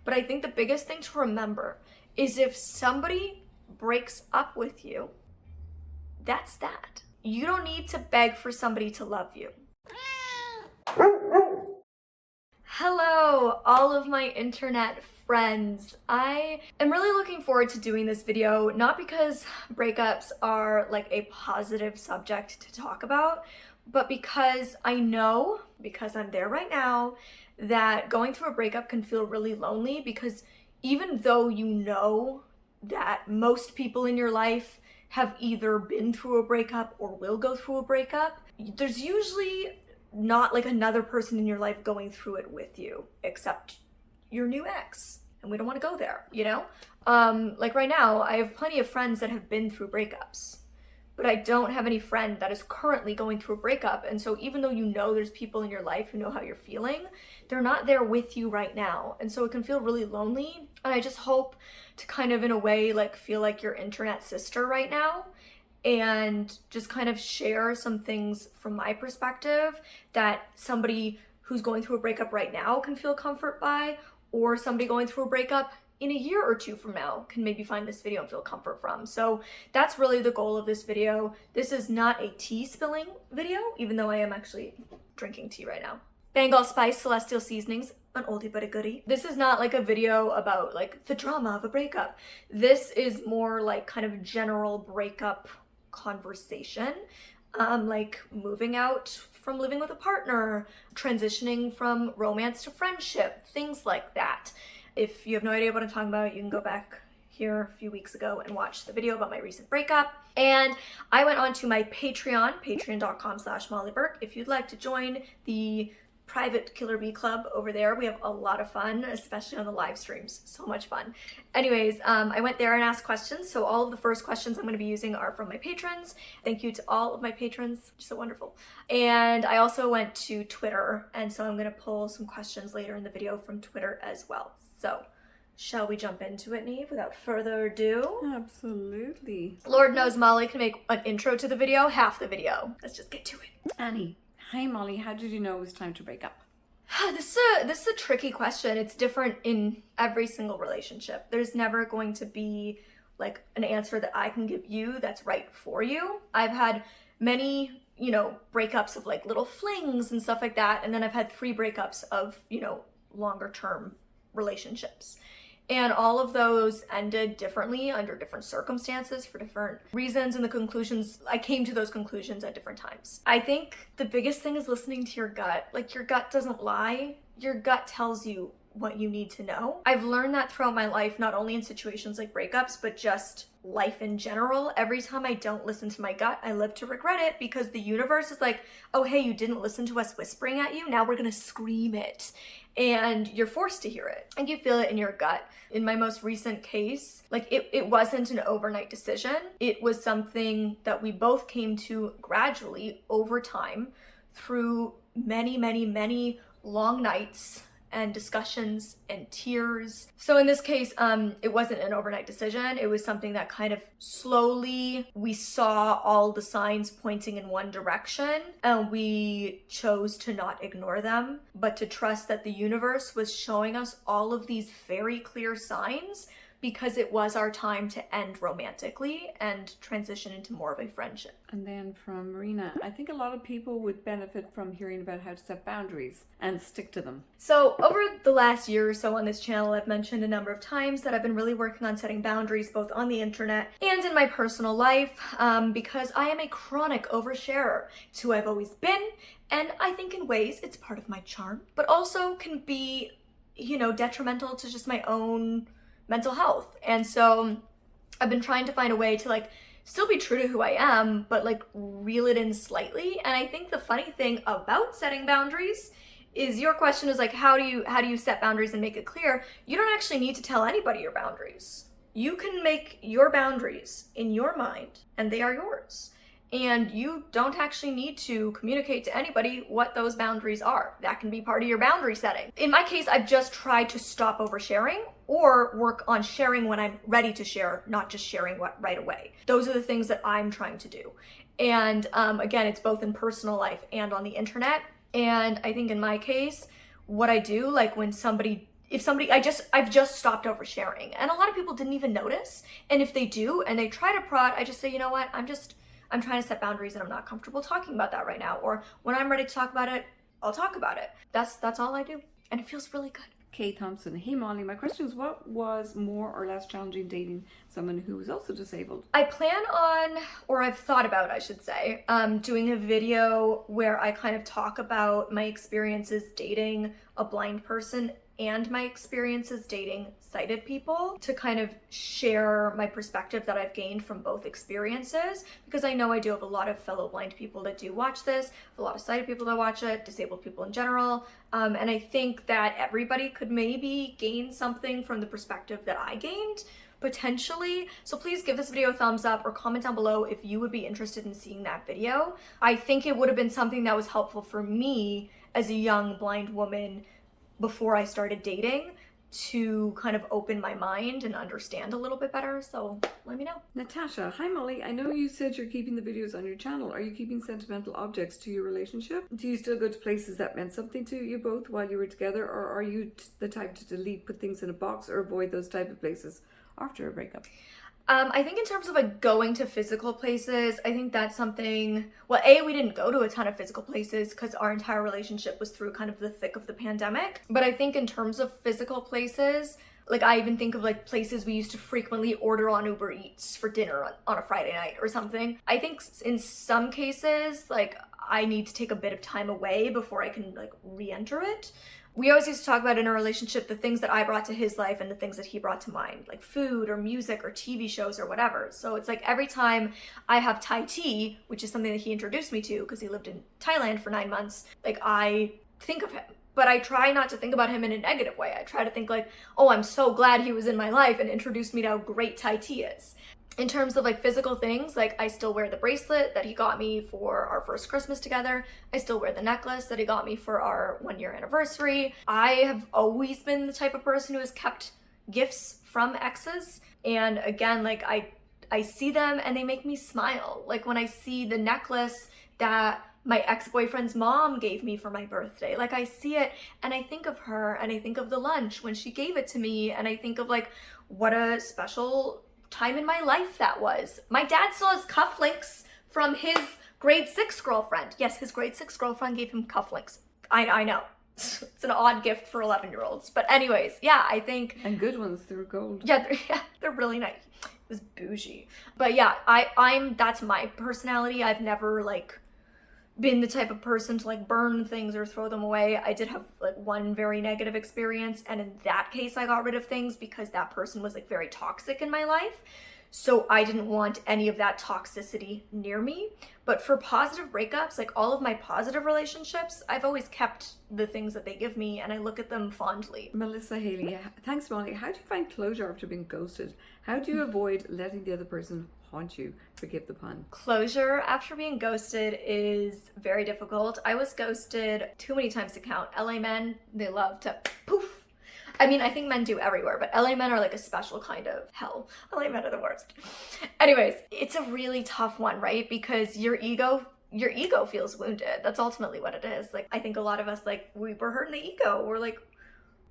But I think the biggest thing to remember is if somebody breaks up with you, that's that. You don't need to beg for somebody to love you. Hello, all of my internet friends. I am really looking forward to doing this video, not because breakups are like a positive subject to talk about, but because I know, because I'm there right now, that going through a breakup can feel really lonely, because even though you know that most people in your life have either been through a breakup or will go through a breakup, there's usually not like another person in your life going through it with you, except your new ex. And we don't want to go there, you know? Like right now, I have plenty of friends that have been through breakups, but I don't have any friend that is currently going through a breakup. And so even though you know there's people in your life who know how you're feeling, they're not there with you right now. And so it can feel really lonely. And I just hope to kind of, in a way, like feel like your internet sister right now, and just kind of share some things from my perspective that somebody who's going through a breakup right now can feel comfort by, or somebody going through a breakup in a year or two from now can maybe find this video and feel comfort from. So that's really the goal of this video. This is not a tea spilling video, even though I am actually drinking tea right now. Bengal Spice Celestial Seasonings, an oldie but a goodie. This is not like a video about like the drama of a breakup. This is more like kind of general breakup conversation, like moving out from living with a partner, transitioning from romance to friendship, things like that. If you have no idea what I'm talking about, you can go back here a few weeks ago and watch the video about my recent breakup. And I went on to my Patreon, patreon.com/MollyBurke. If you'd like to join the private Killer Bee Club over there, we have a lot of fun, especially on the live streams. So much fun. Anyways, I went there and asked questions. So all of the first questions I'm going to be using are from my patrons. Thank you to all of my patrons. You're so wonderful. And I also went to Twitter, and so I'm going to pull some questions later in the video from Twitter as well. So shall we jump into it, Neve, without further ado? Absolutely. Lord knows Molly can make an intro to the video, half the video. Let's just get to it. Annie. Hi Molly, how did you know it was time to break up? This is a tricky question. It's different in every single relationship. There's never going to be like an answer that I can give you that's right for you. I've had many, you know, breakups of like little flings and stuff like that. And then I've had 3 breakups of, you know, longer term relationships. And all of those ended differently under different circumstances for different reasons, and the conclusions, I came to those conclusions at different times. I think the biggest thing is listening to your gut. Like, your gut doesn't lie. Your gut tells you what you need to know. I've learned that throughout my life, not only in situations like breakups, but just life in general. Every time I don't listen to my gut, I live to regret it, because the universe is like, oh, hey, you didn't listen to us whispering at you. Now we're gonna scream it. And you're forced to hear it. And you feel it in your gut. In my most recent case, like it wasn't an overnight decision. It was something that we both came to gradually over time through many, many, many long nights and discussions and tears. So in this case, it wasn't an overnight decision. It was something that kind of slowly, we saw all the signs pointing in one direction, and we chose to not ignore them, but to trust that the universe was showing us all of these very clear signs, because it was our time to end romantically and transition into more of a friendship. And then from Marina, I think a lot of people would benefit from hearing about how to set boundaries and stick to them. So over the last year or so on this channel, I've mentioned a number of times that I've been really working on setting boundaries both on the internet and in my personal life, because I am a chronic oversharer. It's who I've always been, and I think in ways it's part of my charm, but also can be, you know, detrimental to just my own mental health. And so I've been trying to find a way to like still be true to who I am, but like reel it in slightly. And I think the funny thing about setting boundaries is, your question is like, how do you set boundaries and make it clear? You don't actually need to tell anybody your boundaries. You can make your boundaries in your mind, and they are yours. And you don't actually need to communicate to anybody what those boundaries are. That can be part of your boundary setting. In my case, I've just tried to stop oversharing, or work on sharing when I'm ready to share, not just sharing right away. Those are the things that I'm trying to do. And again, it's both in personal life and on the internet. And I think in my case, what I do, like when somebody if somebody, I've just stopped oversharing, and a lot of people didn't even notice. And if they do and they try to prod, I just say, you know what, I'm trying to set boundaries and I'm not comfortable talking about that right now. Or when I'm ready to talk about it, I'll talk about it. That's all I do. And it feels really good. Kay Thompson. Hey Molly, my question is, what was more or less challenging dating someone who was also disabled? I plan on, or I've thought about, I should say, doing a video where I kind of talk about my experiences dating a blind person and my experiences dating sighted people, to kind of share my perspective that I've gained from both experiences, because I know I do have a lot of fellow blind people that do watch this, a lot of sighted people that watch it, disabled people in general, and I think that everybody could maybe gain something from the perspective that I gained, potentially. So please give this video a thumbs up or comment down below if you would be interested in seeing that video. I think it would have been something that was helpful for me as a young blind woman before I started dating, to kind of open my mind and understand a little bit better. So let me know. Natasha. Hi Molly, I know you said you're keeping the videos on your channel. Are you keeping sentimental objects to your relationship? Do you still go to places that meant something to you both while you were together, or are you the type to delete, put things in a box, or avoid those type of places after a breakup? I think in terms of like going to physical places, I think that's something, well, A, we didn't go to a ton of physical places because our entire relationship was through kind of the thick of the pandemic. But I think in terms of physical places, like I even think of like places we used to frequently order on Uber Eats for dinner on a Friday night or something. I think in some cases, like I need to take a bit of time away before I can like re-enter it. We always used to talk about in a relationship the things that I brought to his life and the things that he brought to mine, like food or music or TV shows or whatever. So it's like every time I have Thai tea, which is something that he introduced me to because he lived in Thailand for 9 months, like I think of him. But I try not to think about him in a negative way. I try to think like, oh, I'm so glad he was in my life and introduced me to how great Thai tea is. In terms of like physical things, like I still wear the bracelet that he got me for our first Christmas together. I still wear the necklace that he got me for our 1-year anniversary. I have always been the type of person who has kept gifts from exes. And again, like I see them and they make me smile. Like when I see the necklace that my ex-boyfriend's mom gave me for my birthday, like I see it and I think of her and I think of the lunch when she gave it to me, and I think of like what a special time in my life that was. My dad still has cufflinks from his grade 6 girlfriend. Yes, his grade 6 girlfriend gave him cufflinks. I know. It's an odd gift for 11-year-olds. But anyways, yeah, I think... And good ones, they're gold. Yeah, they're really nice. It was bougie. But yeah, that's my personality. I've never like been the type of person to like burn things or throw them away. I did have like one very negative experience, and in that case I got rid of things because that person was like very toxic in my life. So I didn't want any of that toxicity near me. But for positive breakups, like all of my positive relationships, I've always kept the things that they give me and I look at them fondly. Melissa Haley. Thanks Molly. How do you find closure after being ghosted? How do you avoid letting the other person haunt you? Forgive the pun. Closure after being ghosted is very difficult. I was ghosted too many times to count. LA men, they love to poof. I mean, I think men do everywhere, but LA men are like a special kind of hell. LA men are the worst. Anyways, it's a really tough one, right? Because your ego feels wounded. That's ultimately what it is. Like, I think a lot of us, like, we were hurting the ego. We're like,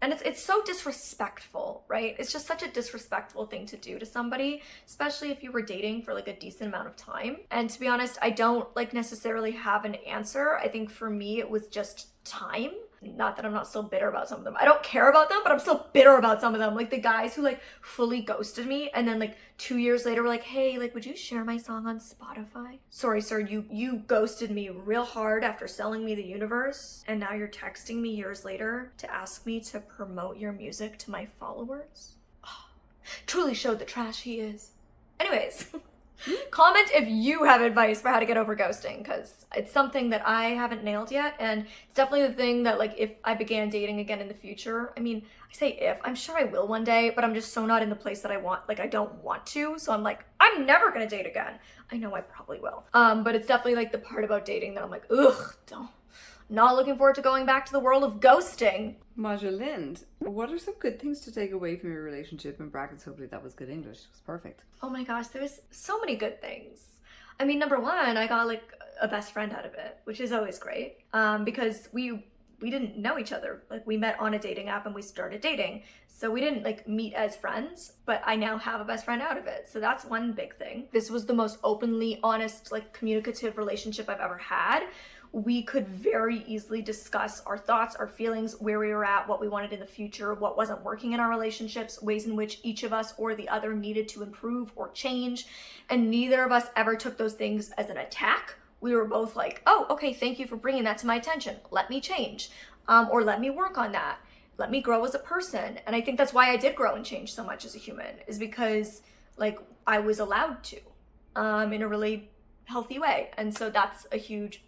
and it's so disrespectful, right? It's just such a disrespectful thing to do to somebody, especially if you were dating for like a decent amount of time. And to be honest, I don't like necessarily have an answer. I think for me, it was just time. Not that I'm not still bitter about some of them. I don't care about them, but I'm still bitter about some of them. Like the guys who like fully ghosted me and then like 2 years later were like, hey, like, would you share my song on Spotify? Sorry, sir, you ghosted me real hard after selling me the universe, and now you're texting me years later to ask me to promote your music to my followers? Oh, truly showed the trash he is. Anyways. Comment if you have advice for how to get over ghosting, because it's something that I haven't nailed yet, and it's definitely the thing that like if I began dating again in the future, I mean, I say if, I'm sure I will one day, but I'm just so not in the place that I want, like I don't want to, so I'm like, I'm never gonna date again. I know I probably will, but it's definitely like the part about dating that I'm like, ugh, not looking forward to going back to the world of ghosting. Maja Lind, what are some good things to take away from your relationship? In brackets, hopefully that was good English. It was perfect. Oh my gosh, there's so many good things. I mean, number one, I got like a best friend out of it, which is always great, because we we didn't know each other. Like, we met on a dating app and we started dating. So we didn't like meet as friends, but I now have a best friend out of it. So that's one big thing. This was the most openly honest, like communicative relationship I've ever had. We could very easily discuss our thoughts, our feelings, where we were at, what we wanted in the future, what wasn't working in our relationships, ways in which each of us or the other needed to improve or change. And neither of us ever took those things as an attack. We were both like, oh, okay, thank you for bringing that to my attention. Let me change, or let me work on that. Let me grow as a person. And I think that's why I did grow and change so much as a human, is because like I was allowed to, in a really healthy way. And so that's a huge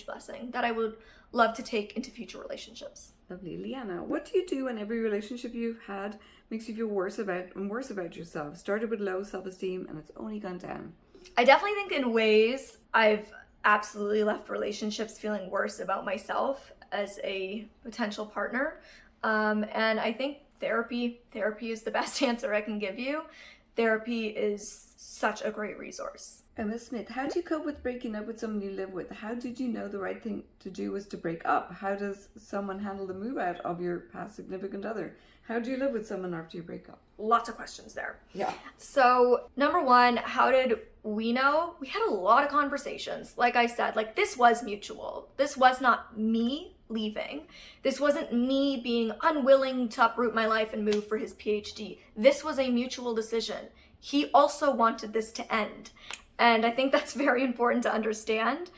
blessing that I would love to take into future relationships. Lovely. Liana, what do you do when every relationship you've had makes you feel worse about yourself? Started with low self-esteem and it's only gone down. I definitely think in ways I've absolutely left relationships feeling worse about myself as a potential partner. And I think therapy is the best answer I can give you. Therapy is such a great resource. Emma Smith, how do you cope with breaking up with someone you live with? How did you know the right thing to do was to break up? How does someone handle the move out of your past significant other? How do you live with someone after you break up? Lots of questions there. Yeah. So number one, how did we know? We had a lot of conversations. Like I said, like this was mutual. This was not me leaving. This wasn't me being unwilling to uproot my life and move for his PhD. This was a mutual decision. He also wanted this to end. And I think that's very important to understand.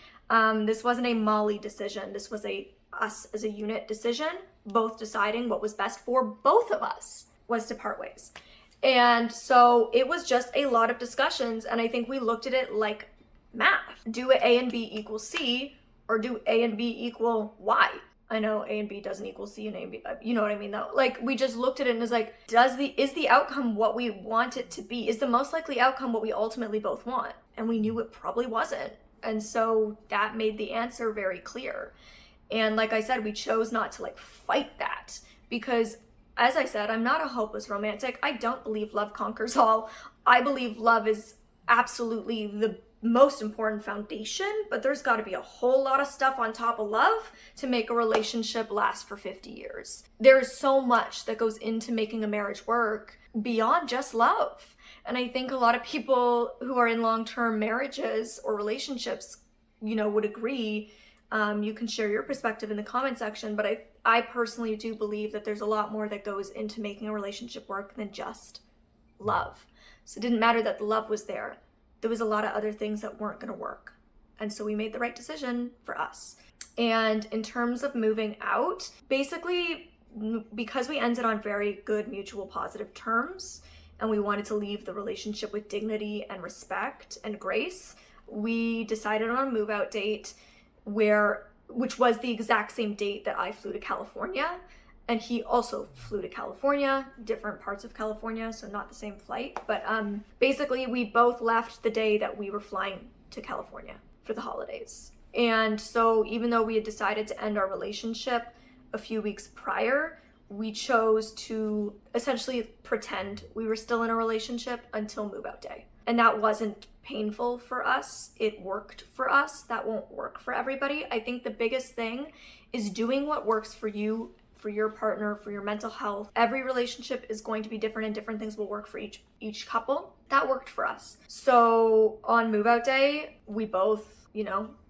This wasn't a Molly decision. This was a us as a unit decision, both deciding what was best for both of us was to part ways. And so it was just a lot of discussions. And I think we looked at it like math. Do A and B equal C, or do A and B equal Y? I know A and B doesn't equal C and A and B, you know what I mean though? Like, we just looked at it and was like, is the outcome what we want it to be? Is the most likely outcome what we ultimately both want? And we knew it probably wasn't. And so that made the answer very clear. And like I said, we chose not to like fight that, because as I said, I'm not a hopeless romantic. I don't believe love conquers all. I believe love is absolutely the most important foundation, but there's got to be a whole lot of stuff on top of love to make a relationship last for 50 years. There's so much that goes into making a marriage work beyond just love. And I think a lot of people who are in long-term marriages or relationships, you know, would agree. You can share your perspective in the comment section, but I personally do believe that there's a lot more that goes into making a relationship work than just love. So it didn't matter that the love was there. There was a lot of other things that weren't going to work. And so we made the right decision for us. And in terms of moving out, basically, because we ended on very good mutual positive terms, and we wanted to leave the relationship with dignity and respect and grace, we decided on a move out date which was the exact same date that I flew to California. And he also flew to California, different parts of California, so not the same flight. But basically, we both left the day that we were flying to California for the holidays. And so even though we had decided to end our relationship a few weeks prior, we chose to essentially pretend we were still in a relationship until move out day. And that wasn't painful for us. It worked for us. That won't work for everybody. I think the biggest thing is doing what works for you, for your partner, for your mental health. Every relationship is going to be different, and different things will work for each couple. That worked for us. So on move out day, we both,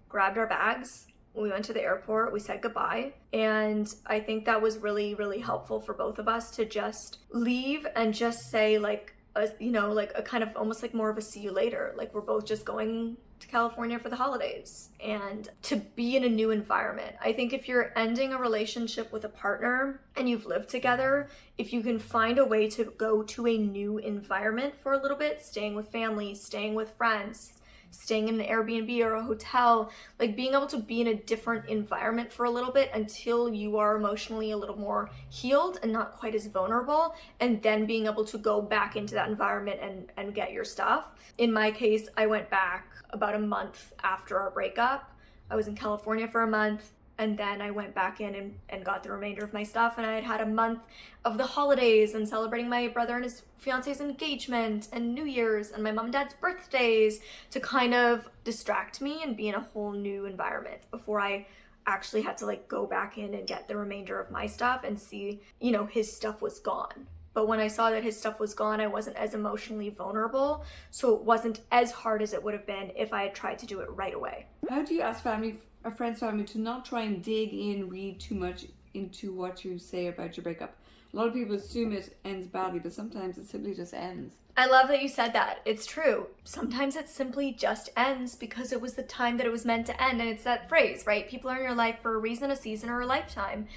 grabbed our bags. We went to the airport, we said goodbye. And I think that was really, really helpful for both of us to just leave and just say a kind of almost like more of a see you later. Like, we're both just going to California for the holidays and to be in a new environment. I think if you're ending a relationship with a partner and you've lived together, if you can find a way to go to a new environment for a little bit, staying with family, staying with friends, staying in an Airbnb or a hotel, like being able to be in a different environment for a little bit until you are emotionally a little more healed and not quite as vulnerable, and then being able to go back into that environment and get your stuff. In my case, I went back about a month after our breakup. I was in California for a month, and then I went back in and got the remainder of my stuff, and I had had a month of the holidays and celebrating my brother and his fiance's engagement and New Year's and my mom and dad's birthdays to kind of distract me and be in a whole new environment before I actually had to like go back in and get the remainder of my stuff and see, you know, his stuff was gone. But when I saw that his stuff was gone, I wasn't as emotionally vulnerable, so it wasn't as hard as it would have been if I had tried to do it right away. How do you ask family or friends' family to not try and dig in, read too much into what you say about your breakup? A lot of people assume it ends badly, but sometimes it simply just ends. I love that you said that. It's true. Sometimes it simply just ends because it was the time that it was meant to end. And it's that phrase, right? People are in your life for a reason, a season, or a lifetime.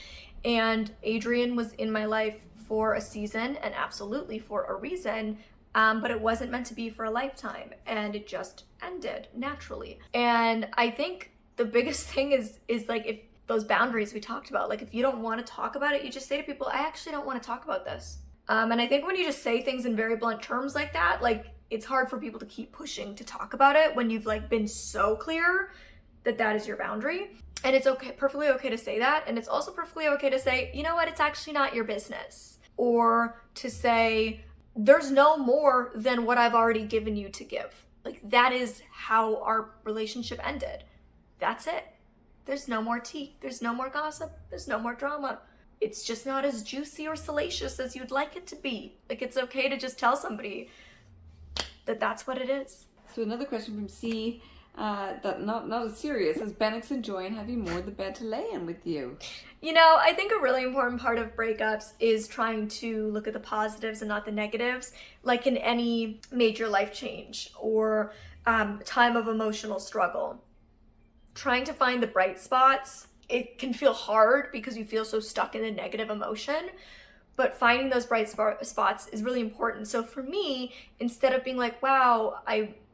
And Adrian was in my life for a season and absolutely for a reason, but it wasn't meant to be for a lifetime, and it just ended naturally. And I think the biggest thing is like, if those boundaries we talked about, like if you don't want to talk about it, you just say to people, I actually don't want to talk about this. And I think when you just say things in very blunt terms like that, like it's hard for people to keep pushing to talk about it when you've like been so clear that that is your boundary. And it's okay, perfectly okay to say that. And it's also perfectly okay to say, you know what, it's actually not your business. Or to say, there's no more than what I've already given you to give. Like that is how our relationship ended. That's it. There's no more tea. There's no more gossip. There's no more drama. It's just not as juicy or salacious as you'd like it to be. Like it's okay to just tell somebody that that's what it is. So another question from C, that not as serious, is Benix enjoying having more of the bed to lay in with you? You know, I think a really important part of breakups is trying to look at the positives and not the negatives, like in any major life change or time of emotional struggle. Trying to find the bright spots, it can feel hard because you feel so stuck in the negative emotion, but finding those bright spots is really important. So for me, instead of being like, wow,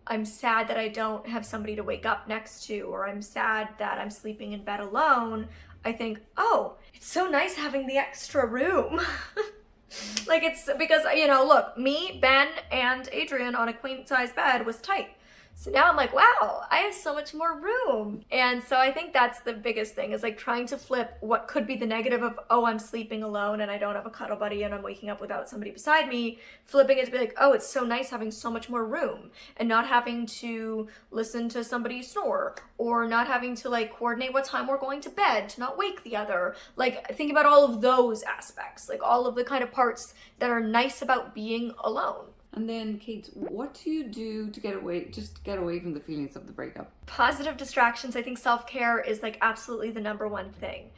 I'm sad that I don't have somebody to wake up next to, or I'm sad that I'm sleeping in bed alone, I think, oh, it's so nice having the extra room. Like it's because, you know, look, me, Ben, and Adrian on a queen size bed was tight. So now I'm like, wow, I have so much more room. And so I think that's the biggest thing, is like trying to flip what could be the negative of, oh, I'm sleeping alone and I don't have a cuddle buddy and I'm waking up without somebody beside me, flipping it to be like, oh, it's so nice having so much more room and not having to listen to somebody snore, or not having to like coordinate what time we're going to bed to not wake the other. Like think about all of those aspects, like all of the kind of parts that are nice about being alone. And then, Kate, what do you do to get away from the feelings of the breakup? Positive distractions. I think self-care is like absolutely the number one thing.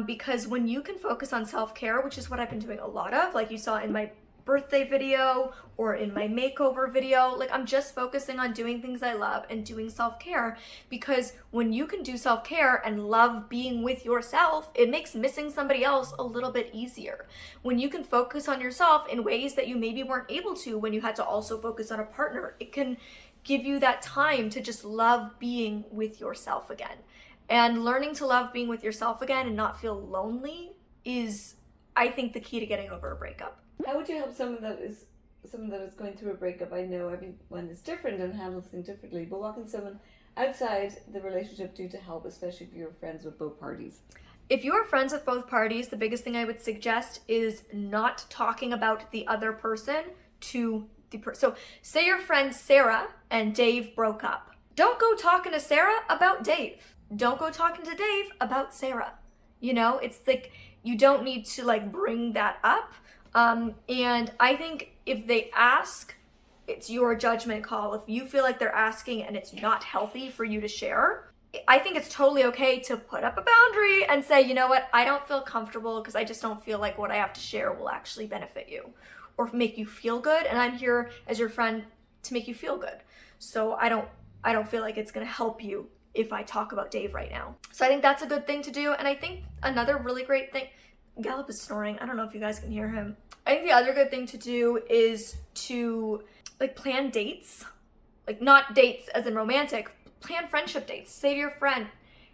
Because when you can focus on self-care, which is what I've been doing a lot of, like you saw in my birthday video or in my makeover video, like I'm just focusing on doing things I love and doing self-care, because when you can do self-care and love being with yourself, it makes missing somebody else a little bit easier. When you can focus on yourself in ways that you maybe weren't able to when you had to also focus on a partner, it can give you that time to just love being with yourself again. And learning to love being with yourself again and not feel lonely is, I think, the key to getting over a breakup. How would you help someone that is going through a breakup? I know everyone is different and handles things differently, but what can someone outside the relationship do to help, especially if you're friends with both parties? If you are friends with both parties, the biggest thing I would suggest is not talking about the other person to the person. So say your friend Sarah and Dave broke up. Don't go talking to Sarah about Dave. Don't go talking to Dave about Sarah. You know, it's like you don't need to like bring that up. And I think if they ask, it's your judgment call. If you feel like they're asking and it's not healthy for you to share, I think it's totally okay to put up a boundary and say, you know what, I don't feel comfortable because I just don't feel like what I have to share will actually benefit you or make you feel good. And I'm here as your friend to make you feel good. So I don't feel like it's going to help you if I talk about Dave right now. So I think that's a good thing to do. And I think another really great thing, Gallup is snoring. I don't know if you guys can hear him. I think the other good thing to do is to like plan dates, like not dates as in romantic, plan friendship dates. Say to your friend,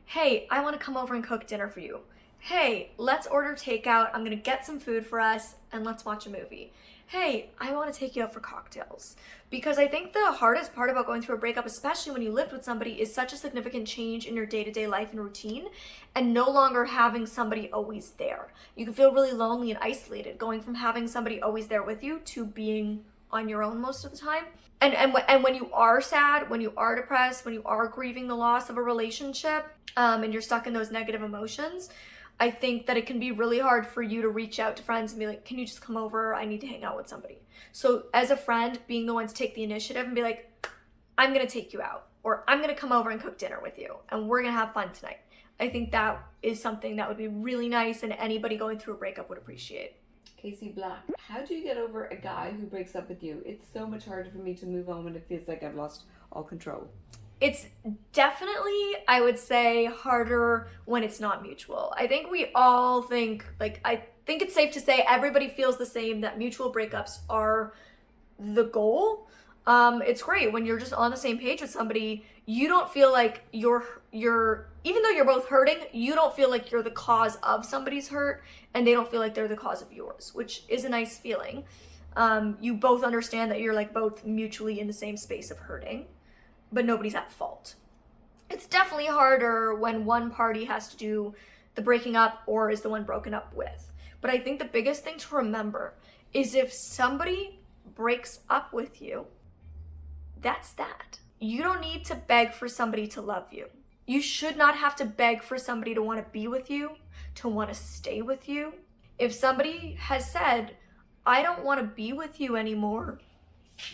hey, I want to come over and cook dinner for you. Hey, let's order takeout. I'm going to get some food for us and let's watch a movie. Hey, I want to take you out for cocktails. Because I think the hardest part about going through a breakup, especially when you lived with somebody, is such a significant change in your day-to-day life and routine and no longer having somebody always there. You can feel really lonely and isolated going from having somebody always there with you to being on your own most of the time. And when you are sad, when you are depressed, when you are grieving the loss of a relationship, and you're stuck in those negative emotions, I think that it can be really hard for you to reach out to friends and be like, can you just come over? I need to hang out with somebody. So as a friend, being the one to take the initiative and be like, I'm gonna take you out, or I'm gonna come over and cook dinner with you, and we're gonna have fun tonight. I think that is something that would be really nice and anybody going through a breakup would appreciate. Casey Black, how do you get over a guy who breaks up with you? It's so much harder for me to move on when it feels like I've lost all control. It's definitely, I would say, harder when it's not mutual. I think we all think, like, I think it's safe to say everybody feels the same, that mutual breakups are the goal. It's great when you're just on the same page with somebody. You don't feel like you're even though you're both hurting, you don't feel like you're the cause of somebody's hurt, and they don't feel like they're the cause of yours, which is a nice feeling. You both understand that you're like both mutually in the same space of hurting, but nobody's at fault. It's definitely harder when one party has to do the breaking up or is the one broken up with. But I think the biggest thing to remember is if somebody breaks up with you, that's that. You don't need to beg for somebody to love you. You should not have to beg for somebody to want to be with you, to want to stay with you. If somebody has said, I don't want to be with you anymore,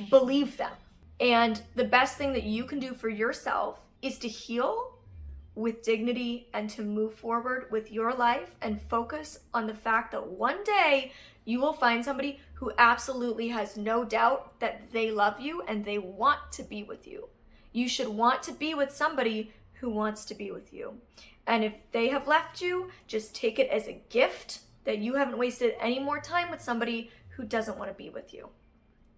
believe them. And the best thing that you can do for yourself is to heal with dignity and to move forward with your life and focus on the fact that one day you will find somebody who absolutely has no doubt that they love you and they want to be with you. You should want to be with somebody who wants to be with you. And if they have left you, just take it as a gift that you haven't wasted any more time with somebody who doesn't want to be with you.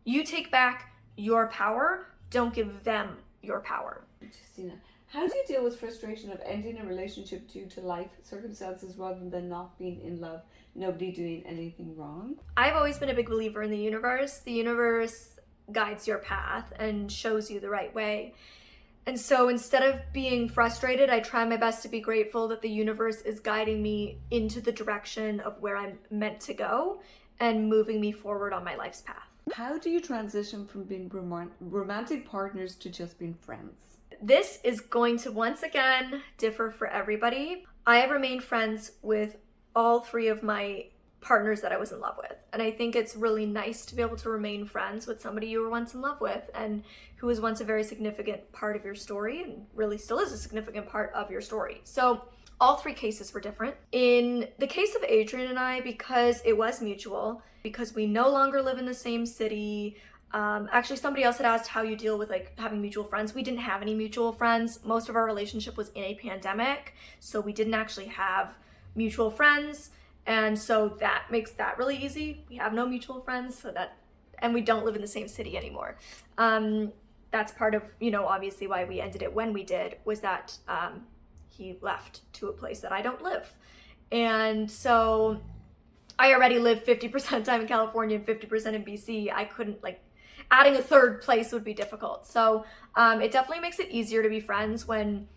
You take back your power. Don't give them your power. Justina, how do you deal with frustration of ending a relationship due to life circumstances rather than not being in love, nobody doing anything wrong? I've always been a big believer in the universe. The universe guides your path and shows you the right way. And so instead of being frustrated, I try my best to be grateful that the universe is guiding me into the direction of where I'm meant to go and moving me forward on my life's path. How do you transition from being romantic partners to just being friends? This is going to once again differ for everybody. I have remained friends with all three of my partners that I was in love with. And I think it's really nice to be able to remain friends with somebody you were once in love with and who was once a very significant part of your story and really still is a significant part of your story. So all three cases were different. In the case of Adrian and I, because it was mutual, because we no longer live in the same city, actually somebody else had asked how you deal with like having mutual friends. We didn't have any mutual friends. Most of our relationship was in a pandemic, so we didn't actually have mutual friends. And so that makes that really easy. We have no mutual friends, and we don't live in the same city anymore. That's part of, obviously why we ended it when we did, was that he left to a place that I don't live. And so I already live 50% of the time in California and 50% in BC. I couldn't, adding a third place would be difficult. So it definitely makes it easier to be friends when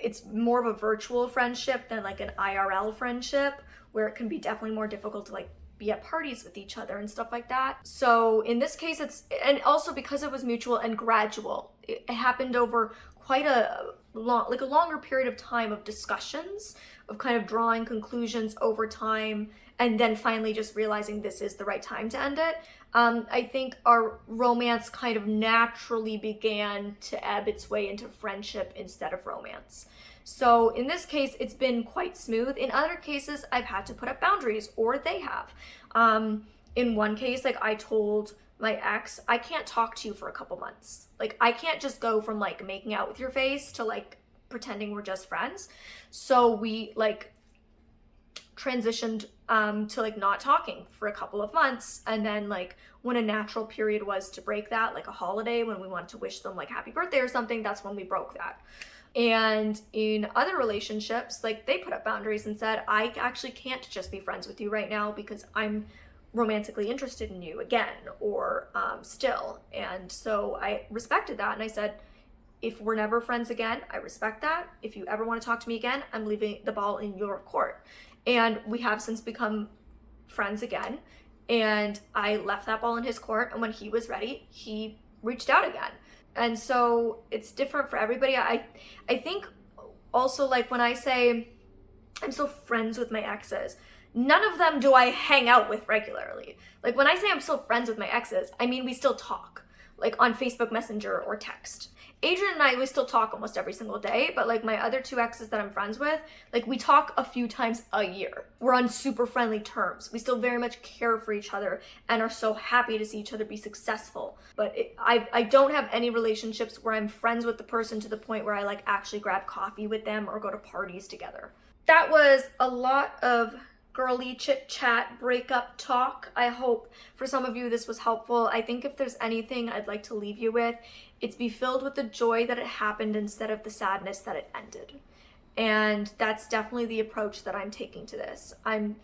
it's more of a virtual friendship than like an IRL friendship, where it can be definitely more difficult to be at parties with each other and stuff like that. So in this case, and also because it was mutual and gradual, it happened over quite a longer period of time of discussions, of kind of drawing conclusions over time, and then finally just realizing this is the right time to end it. I think our romance kind of naturally began to ebb its way into friendship instead of romance. So in this case, it's been quite smooth. In other cases, I've had to put up boundaries, or they have. In one case, I told my ex, I can't talk to you for a couple months. I can't just go from making out with your face to pretending we're just friends. So we transitioned to not talking for a couple of months, and then when a natural period was to break that, a holiday when we wanted to wish them happy birthday or something, that's when we broke that. And in other relationships, they put up boundaries and said, I actually can't just be friends with you right now because I'm romantically interested in you again, or still. And so I respected that, and I said, if we're never friends again, I respect that. If you ever want to talk to me again, I'm leaving the ball in your court. And we have since become friends again. And I left that ball in his court, and when he was ready, he reached out again. And so it's different for everybody. I think also, like, when I say I'm still friends with my exes, none of them do I hang out with regularly. Like, when I say I'm still friends with my exes, I mean we still talk, like on Facebook Messenger or text. Adrian and I, we still talk almost every single day, but like my other 2 exes that I'm friends with, like we talk a few times a year. We're on super friendly terms. We still very much care for each other and are so happy to see each other be successful. But I don't have any relationships where I'm friends with the person to the point where I like actually grab coffee with them or go to parties together. That was a lot of girly chit chat breakup talk. I hope for some of you this was helpful. I think if there's anything I'd like to leave you with, it's be filled with the joy that it happened instead of the sadness that it ended. And that's definitely the approach that I'm taking to this. I'm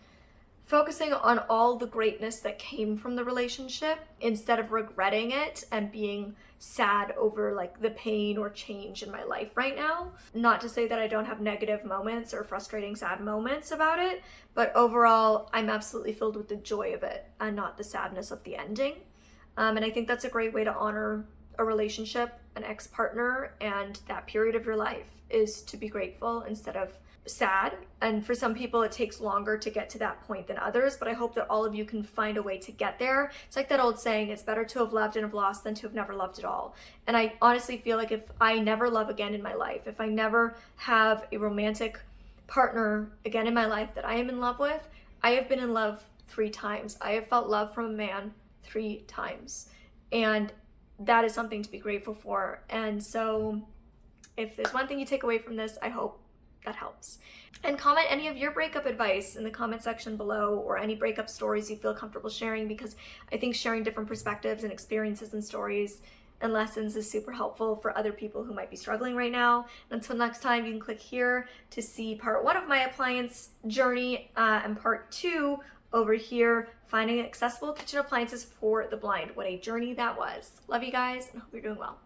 focusing on all the greatness that came from the relationship instead of regretting it and being sad over like the pain or change in my life right now. Not to say that I don't have negative moments or frustrating sad moments about it, but overall I'm absolutely filled with the joy of it and not the sadness of the ending. And I think that's a great way to honor a relationship, an ex-partner, and that period of your life is to be grateful instead of sad. And for some people it takes longer to get to that point than others, but I hope that all of you can find a way to get there. It's like that old saying, it's better to have loved and have lost than to have never loved at all. And I honestly feel like if I never love again in my life, if I never have a romantic partner again in my life that I am in love with, I have been in love 3 times. I have felt love from a man 3 times. And that is something to be grateful for. And so if there's one thing you take away from this, I hope that helps. And comment any of your breakup advice in the comment section below, or any breakup stories you feel comfortable sharing, because I think sharing different perspectives and experiences and stories and lessons is super helpful for other people who might be struggling right now. And until next time, you can click here to see part 1 of my appliance journey and part 2 over here, finding accessible kitchen appliances for the blind. What a journey that was. Love you guys and hope you're doing well.